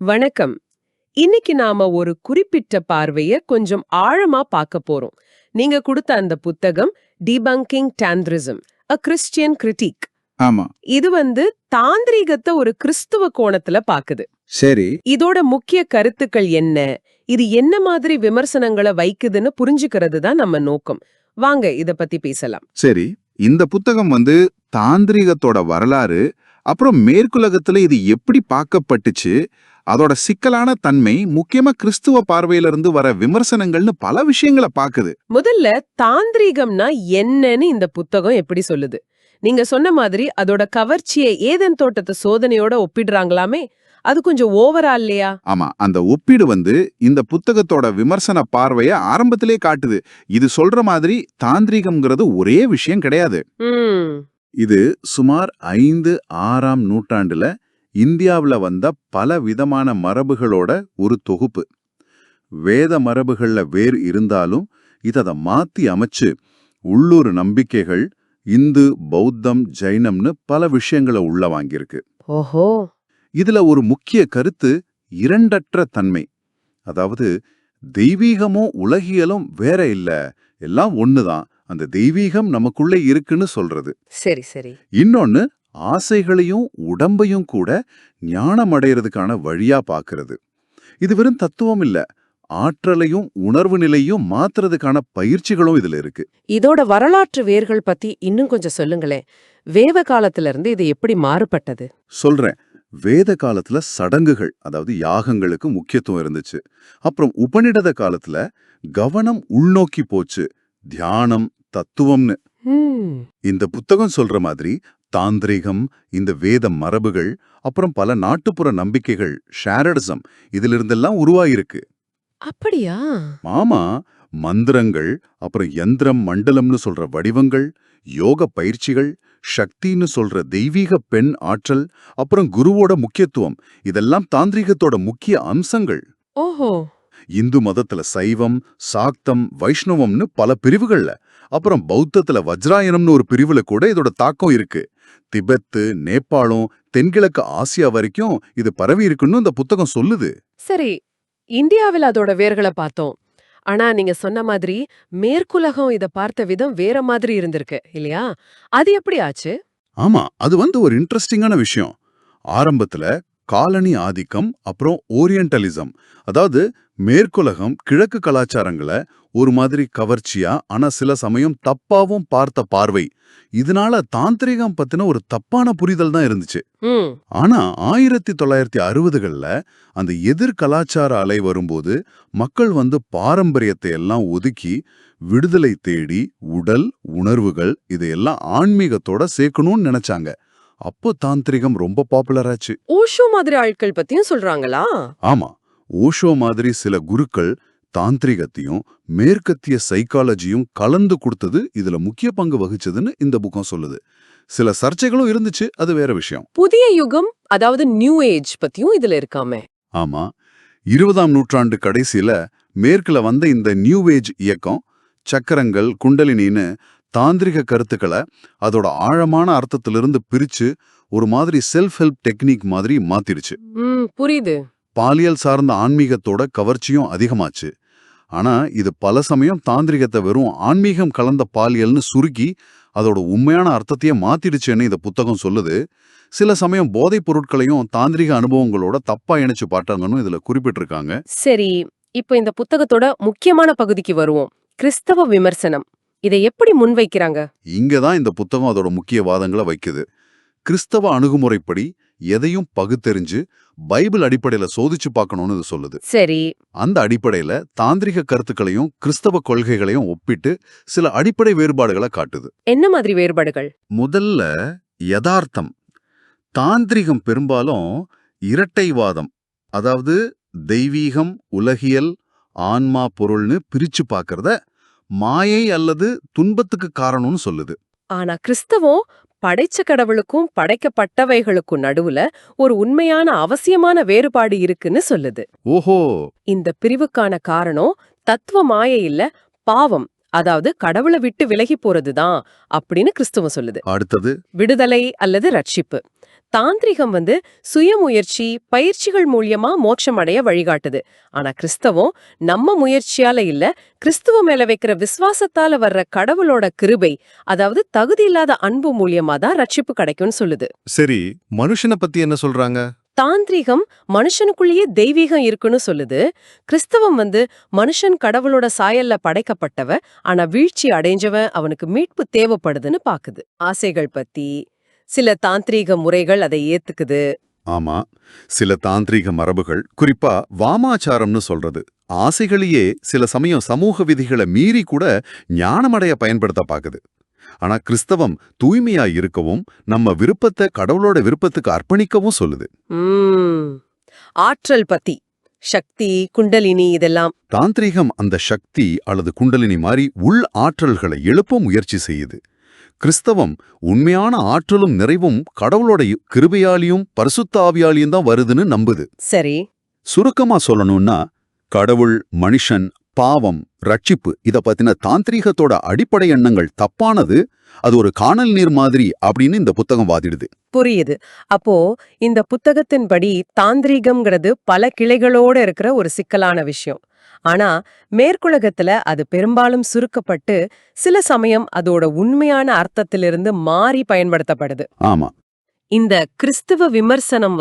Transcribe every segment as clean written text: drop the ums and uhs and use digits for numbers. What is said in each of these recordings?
வணக்கம். இன்னைக்கு நாம ஒரு குறிப்பிட்ட பார்வைய கொஞ்சம் ஆழமா பார்க்க போறோம். நீங்க கொடுத்த அந்த புத்தகம் டீபங்கிங் டாந்திரிசம் a Christian critique. ஆமா. இது தாந்திரீகத்தை ஒரு கிறிஸ்துவ கோணத்துல பாக்குது. சரி. இதோட முக்கிய கருத்துக்கள் என்ன, இது என்ன மாதிரி விமர்சனங்களை வைக்குதுன்னு புரிஞ்சுக்கிறது தான் நம்ம நோக்கம். வாங்க இத பத்தி பேசலாம். சரி, இந்த புத்தகம் தாந்திரீகத்தோட வரலாறு, அப்புறம் மேற்குலகத்துல இது எப்படி பார்க்கப்பட்டுச்சு, அதோட சிக்கலான தன்மை, முக்கியமா கிறிஸ்துவ பார்வையிலிருந்து வர விமர்சனங்கள்னு பல விஷயங்களை பாக்குது. முதல்ல தாந்திரீகம்னா என்னன்னு இந்த புத்தகம் எப்படி சொல்லுது? நீங்க சொன்ன மாதிரி அதோட கவர்ச்சியை ஏதேன் தோட்டத்து சோதனையோட ஒப்பிடுறாங்களாமே, அது கொஞ்சம் ஓவரா இல்லையா? ஆமா, அந்த ஒப்பீடு இந்த புத்தகத்தோட விமர்சன பார்வைய ஆரம்பத்திலே காட்டுது. இது சொல்ற மாதிரி தாந்திரீகம்ங்கிறது ஒரே விஷயம் கிடையாது. இது சுமார் 5-6ஆம் நூற்றாண்டுல இந்தியாவுல வந்த பல விதமான மரபுகளோட ஒரு தொகுப்பு. வேத மரபுகள்ல வேறு இருந்தாலும் இதை மாத்தி அமைச்சு உள்ளூர் நம்பிக்கைகள், இந்து, பௌத்தம், ஜைனம்னு பல விஷயங்களை உள்ள வாங்கியிருக்கு. ஓஹோ. இதுல ஒரு முக்கிய கருத்து இரண்டற்ற தன்மை. அதாவது தெய்வீகமும் உலகியலும் வேற இல்ல, எல்லாம் ஒண்ணுதான், அந்த தெய்வீகம் நமக்குள்ளே இருக்குன்னு சொல்றது. சரி சரி. இன்னொன்னு, ஆசைகளையும் உடம்பையும் கூட ஞானம் அடைறதுக்கான வழியா பாக்குறது. இது வெறும் தத்துவம் இல்ல, ஆற்றலையும் உணர்வு நிலையும் மாத்துறதுக்கான பயிற்சிகளும் இதுல இருக்கு. இதோட வரலாற்று வேர்கள் பத்தி இன்னும் கொஞ்சம் சொல்லுங்களேன். வேத காலத்துல இருந்து இது எப்படி மாறுபட்டது? சொல்றேன். வேத காலத்துல சடங்குகள், அதாவது யாகங்களுக்கு முக்கியத்துவம் இருந்துச்சு. அப்புறம் உபநிடத காலத்துல கவனம் உள்நோக்கி போச்சு, தியானம், தத்துவம்னு. இந்த புத்தகம் சொல்ற மாதிரி தாந்திரிகம், இந்த வேத மரபுகள், அப்புறம் பல நாட்டுப்புற நம்பிக்கைகள், ஷேரடிசம், இதிலிருந்தெல்லாம் உருவாயிருக்கு. அப்படியா? ஆமா. மந்திரங்கள், அப்புறம் யந்திரம், மண்டலம்னு சொல்ற வடிவங்கள், யோக பயிற்சிகள், சக்தின்னு சொல்ற தெய்வீக பெண் ஆற்றல், அப்புறம் குருவோட முக்கியத்துவம், இதெல்லாம் தாந்திரிகத்தோட முக்கிய அம்சங்கள். ஓஹோ. இந்து மதத்துல சைவம், சாக்தம், வைஷ்ணவம்னு பல பிரிவுகள்ல, அப்புறம் பௌத்தத்துல வஜ்ராயணம்னு ஒரு பிரிவுல கூட இதோட தாக்கம் இருக்கு. திபெத்து, நேபாளம், தென்கிழக்கு ஆசியா வரைக்கும் இது பரவி இருக்குன்னு இந்த புத்தகம் சொல்லுது. சரி, இந்தியாவில் அதோட வேர்களை பார்த்தோம். ஆனா நீங்க சொன்ன மாதிரி மேற்குலகம் இத பார்த்த விதம் வேற மாதிரி இருந்திருக்கு இல்லையா? அது எப்படி ஆச்சு? ஆமா, அது ஒரு இன்ட்ரெஸ்டிங்கான விஷயம். ஆரம்பத்துல காலனி ஆதிக்கம், அப்புறம் ஓரியன்டலிசம், அதாவது மேற்குலகம் கிழக்கு கலாச்சாரங்களை ஒரு மாதிரி கவர்ச்சியா, ஆனா சில சமயம் தப்பாவும் பார்த்த பார்வை, இதனால தாந்திரிகம் பத்தின ஒரு தப்பான புரிதல் தான் இருந்துச்சு. ஆனா 1960கள்ல அந்த எதிர் கலாச்சார அலை வரும்போது மக்கள் பாரம்பரியத்தை எல்லாம் ஒதுக்கி விடுதலை தேடி உடல், உணர்வுகள் இதையெல்லாம் ஆன்மீகத்தோட சேர்க்கணும்னு நினைச்சாங்க. அப்போ தாந்திரிகம் ரொம்ப பாப்புலர் ஆச்சு. ஓஷோ மாதிரி ஆட்கள் பத்தியும் சொல்றாங்களா? ஆமா, ஓஷோ மாதிரி சில குருக்கள் தாந்திரிகத்தையும் மேற்கத்திய சைக்காலஜியும் கலந்து கொடுத்தது இதுல முக்கிய பங்கு வகிச்சதுன்னு இந்த புக்கம் சொல்லுது. சில சர்ச்சைகளும் இருந்துச்சு, அது வேற விஷயம். புதிய யுகம், அதாவது நியூ ஏஜ் பத்தியும் இதுல இருக்காமே. ஆமா, 20ஆம் நூற்றாண்டு கடைசியில மேற்குல வந்த இந்த நியூ ஏஜ் இயக்கம் சக்கரங்கள், குண்டலினின்னு தாந்திரிக கருத்துக்களை அதோட ஆழமான அர்த்தத்திலிருந்து பிரிச்சு ஒரு மாதிரி செல்ஃப் ஹெல்ப் டெக்னிக் மாதிரி மாத்திருச்சு. புரியுது. பாலியல் சார்ந்த ஆன்மீகத்தோட கவர்ச்சியும் அதிகமாச்சு. ஆனா இது பல சமயம் தாந்திரிகத்தை வெறும் ஆன்மீகம் கலந்த பாலியல்னு சுருக்கி அதோட உண்மையான அர்த்தத்தையே மாத்திடுச்சுன்னு இந்த புத்தகம் சொல்லுது. சில சமயம் போதைப் பொருட்களையும் தாந்திரிக அனுபவங்களோட தப்பா இணைச்சு பாட்டாங்கன்னு இதுல குறிப்பிட்டிருக்காங்க. சரி, இப்போ இந்த புத்தகத்தோட முக்கியமான பகுதிக்கு வருவோம். கிறிஸ்தவ விமர்சனம். இதை எப்படி முன்வைக்கிறாங்க? இங்கதான் இந்த புத்தகம் அதோட முக்கிய வாதங்களை வைக்குது. கிறிஸ்தவ அணுகுமுறைப்படி எதையும் பகுத்தெறிஞ்சு பைபிள் அடிப்படையில சோதிச்சு பார்க்கணும்னு இது சொல்லுது. சரி. அந்த அடிப்படையில தாந்திரிக கருத்துக்களையும் கிறிஸ்தவ கொள்கைகளையும் ஒப்பிட்டு சில அடிப்படை வேறுபாடுகளை காட்டுது. என்ன மாதிரி வேறுபாடுகள்? முதல்ல யதார்த்தம். தாந்திரிகம் பெரும்பாலும் இரட்டைவாதம், அதாவது தெய்வீகம், உலகியல், ஆன்மா, பொருள்னு பிரிச்சு பார்க்கறத மாயை அல்லது துன்பத்துக்கு காரணம்னு சொல்லுது. ஆனா கிறிஸ்தவம் படைச்ச கடவுளுக்கும் படைக்கப்பட்டவைகளுக்கும் நடுவுல ஒரு உண்மையான அவசியமான வேறுபாடு இருக்குன்னு சொல்லுது. ஓஹோ. இந்த பிரிவுக்கான காரணம் தத்துவ மாயை இல்ல, பாவம், அதாவது கடவுளை விட்டு விலகி போறதுதான் அப்படின்னு கிறிஸ்துவம் சொல்லுது. அடுத்தது விடுதலை அல்லது ரட்சிப்பு. தாந்திரிகம் சுயமுயற்சி பயிற்சிகள் மூலியமா மோட்சம் அடைய வழிகாட்டுது. ஆனா கிறிஸ்தவம் நம்ம முயற்சியால இல்ல, கிறிஸ்துவ மேல வைக்கிற விசுவாசத்தால வர்ற கடவுளோட கிருபை, அதாவது தகுதி இல்லாத அன்பு மூலியமா தான் ரட்சிப்பு கிடைக்கும்னு சொல்லுது. சரி, மனுஷனை பத்தி என்ன சொல்றாங்க? தாந்திரிகம் மனுஷனுக்குள்ளேயே தெய்வீகம் இருக்குன்னு சொல்லுது. கிறிஸ்தவம் மனுஷன் கடவுளோட சாயல்ல படைக்கப்பட்டவ, ஆனா வீழ்ச்சி அடைஞ்சவன், அவனுக்கு மீட்பு தேவைப்படுதுன்னு பாக்குது. ஆசைகள் பத்தி சில தாந்திரீக முறைகள் அதை ஏத்துக்குது. ஆமா, சில தாந்திரீக மரபுகள், குறிப்பா வாமாச்சாரம்னு சொல்றது, ஆசைகளையே சில சமயம் சமூக விதிகளை மீறி கூட ஞானமடைய பயன்படுத்த பாக்குது. ஆனா கிறிஸ்தவம் தூய்மையா இருக்கவும், நம்ம விருப்பத்தை கடவுளோட விருப்பத்துக்கு அர்ப்பணிக்கவும் சொல்லுது. ஆற்றல் பத்தி, சக்தி, குண்டலினி, இதெல்லாம். தாந்திரீகம் அந்த சக்தி அல்லது குண்டலினி மாதிரி உள் ஆற்றல்களை எழுப்ப முயற்சி செய்யுது. கிறிஸ்தவம் உண்மையான ஆற்றலும் நிறைவும் கடவுளோட கிருபையாலியும் பரிசுத்த ஆவியாலியும் தான் வருதுன்னு நம்புது. சரி, சுருக்கமா சொல்லணும்னா, கடவுள், மனுஷன், பாவம், ரட்சிப்பு இத பத்தின தாந்திரீகத்தோட அடிப்படை எண்ணங்கள் தப்பானது, அது ஒரு காணல் நீர் மாதிரி அப்படின்னு இந்த புத்தகம் வாதிடுது. புரியுது. அப்போ இந்த புத்தகத்தின்படி தாந்திரீகம்ங்கிறது பல கிளைகளோட இருக்கிற ஒரு சிக்கலான விஷயம். ஆனா மேற்குலகத்துல அது பெரும்பாலும் சுருக்கப்பட்டு சில சமயம் அதோட உண்மையான அர்த்தத்திலிருந்து மாறி பயன்படுத்தப்படுது. ஆமா, இந்த கிறிஸ்துவ விமர்சனம்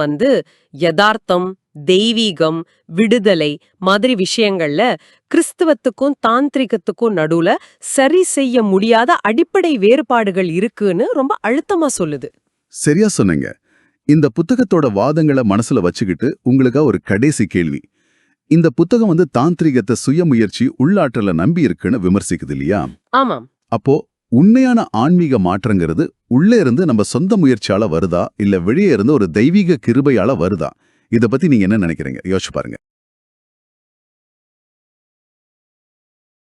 யதார்த்தம், தெய்வீகம், விடுதலை மாதிரி விஷயங்கள்ல கிறிஸ்துவத்துக்கும் தாந்திரிகத்துக்கும் நடுவுல சரி செய்ய முடியாத அடிப்படை வேறுபாடுகள் இருக்குன்னு ரொம்ப அழுத்தமா சொல்லுது. சரியா சொன்னீங்க. இந்த புத்தகத்தோட வாதங்களை மனசுல வச்சுக்கிட்டு உங்களுக்கா ஒரு கடைசி கேள்வி. இந்த புத்தகம் தாந்திரிகத்தை சுயமுயற்சி, உள்ளாற்றல நம்பி இருக்குன்னு விமர்சிக்குது இல்லையா? ஆமாம். அப்போ உண்மையான ஆன்மீக மாற்றங்கிறது உள்ளே இருந்து நம்ம சொந்த முயற்சியால வருதா, இல்ல வெளியே இருந்து ஒரு தெய்வீக கிருபையால வருதா? இத பத்தி நீங்க என்ன நினைக்கிறீங்க? யோசிச்சு பாருங்க.